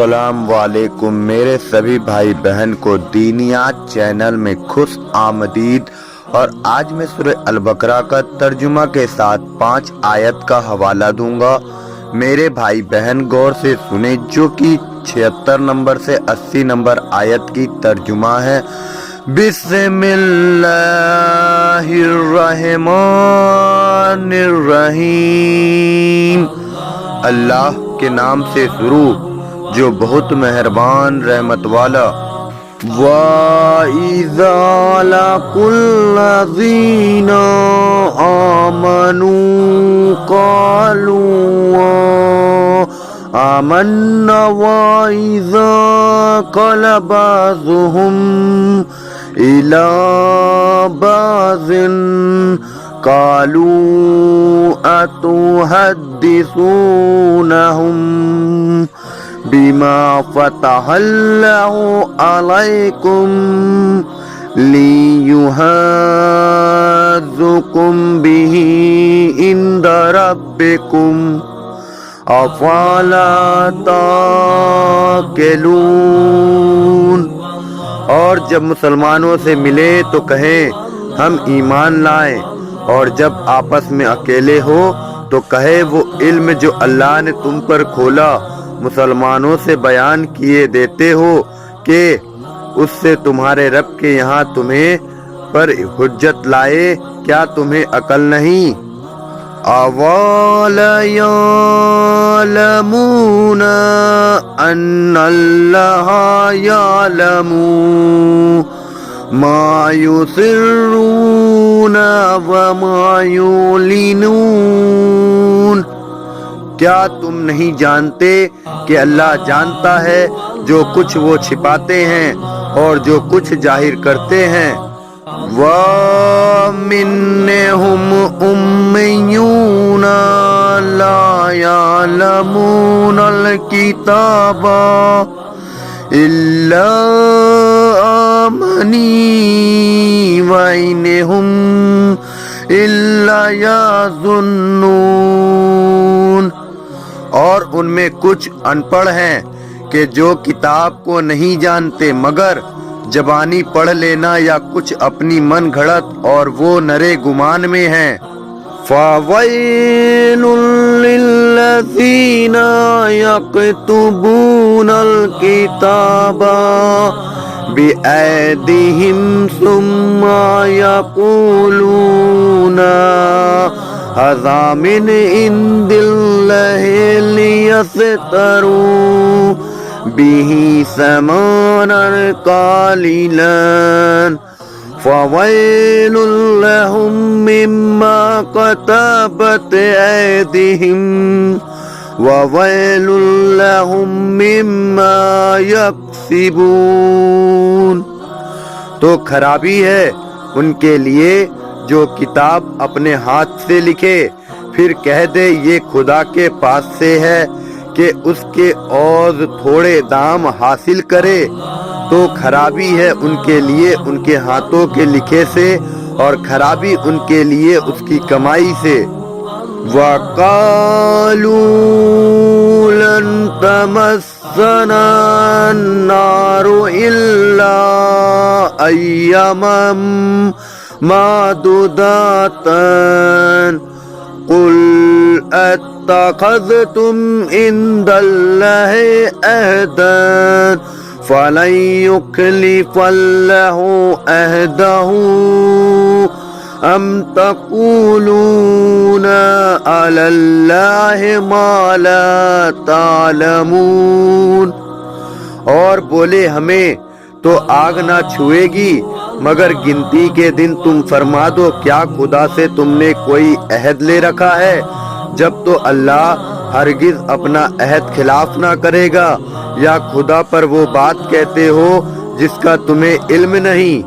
अस्सलाम वालेकुम। मेरे सभी भाई बहन को दीनियात चैनल में खुश आमदीद। और आज मैं सूरह अल बकरा का तर्जुमा के साथ 5 आयत का हवाला दूंगा। मेरे भाई बहन गौर से सुने, जो कि 76 नंबर से 80 नंबर आयत की तर्जुमा है। बिस्मिल्लाहिर्रहमानिर्रहीम। अल्लाह के नाम से शुरू जो बहुत मेहरबान रहमत वाला। वइज़ा लक़ुल्लज़ीना आमनू क़ालू आमन्ना वइज़ा क़ला बअज़ुहुम इला बअज़िन क़ालू अतुहद्दिसूनहुम बिमा फ़तहल्लाहु अलैकुम लियुहज़्ज़ुकुम बिही इंदा रब्बिकुम अफ़ला ताक़िलून। और जब मुसलमानों से मिले तो कहें हम ईमान लाएं, और जब आपस में अकेले हो तो कहे वो इल्म जो अल्लाह ने तुम पर खोला मुसलमानों से बयान किए देते हो कि उससे तुम्हारे रब के यहाँ तुम्हें पर हुज्जत लाए। क्या तुम्हें अकल नहीं? अवला यअलमूना अन्नल्लाहा यअलमू मा युसिर्रूना व मा युलिनून। क्या तुम नहीं जानते कि अल्लाह जानता है जो कुछ वो छिपाते हैं और जो कुछ जाहिर करते हैं। व मिन्हुम उम्मियूना ला यअलमूनल किताबा इल्ला आमनी व इन्हुम इल्ला यज़ुन्नून। और उनमें कुछ अनपढ़ हैं कि जो किताब को नहीं जानते मगर जबानी पढ़ लेना या कुछ अपनी मन घड़त, और वो नरे गुमान में हैं। फ़वैलुल लिल्लज़ीना यक्तुबूनल किताबा बिअयदिहिम सुम्मा यक़ूलूना हज़ा मिन इंदिल्लाहि लियफ्तरू बिही समानन क़लीलन फ़वैलुल लहुम मिम्मा कतबत ऐदिहिम ववैलुल लहुम मिम्मा यक्सिबून। तो खराबी है उनके लिए जो किताब अपने हाथ से लिखे, फिर कह दे ये खुदा के पास से है कि उसके औज़ थोड़े दाम हासिल करे। तो खराबी है उनके लिए उनके हाथों के लिखे से, और खराबी उनके लिए उसकी कमाई से। वक़ालू लन तमस्सना अन्नारु इल्ला अय्यामम मादुदातन कुल अत्तखज़तुम इंदल्लाहि अहदन फलन युखलिफल्लाहु अहदहु अम तक़ूलूना अलल्लाहि मा ला तालमून। और बोले हमें तो आग ना छुएगी, मगर गिनती के दिन तुम फरमा दो क्या खुदा से तुमने कोई अहद ले रखा है? जब तो अल्लाह हरगिज अपना अहद खिलाफ ना करेगा। या खुदा पर वो बात कहते हो जिसका तुम्हें इल्म नहीं।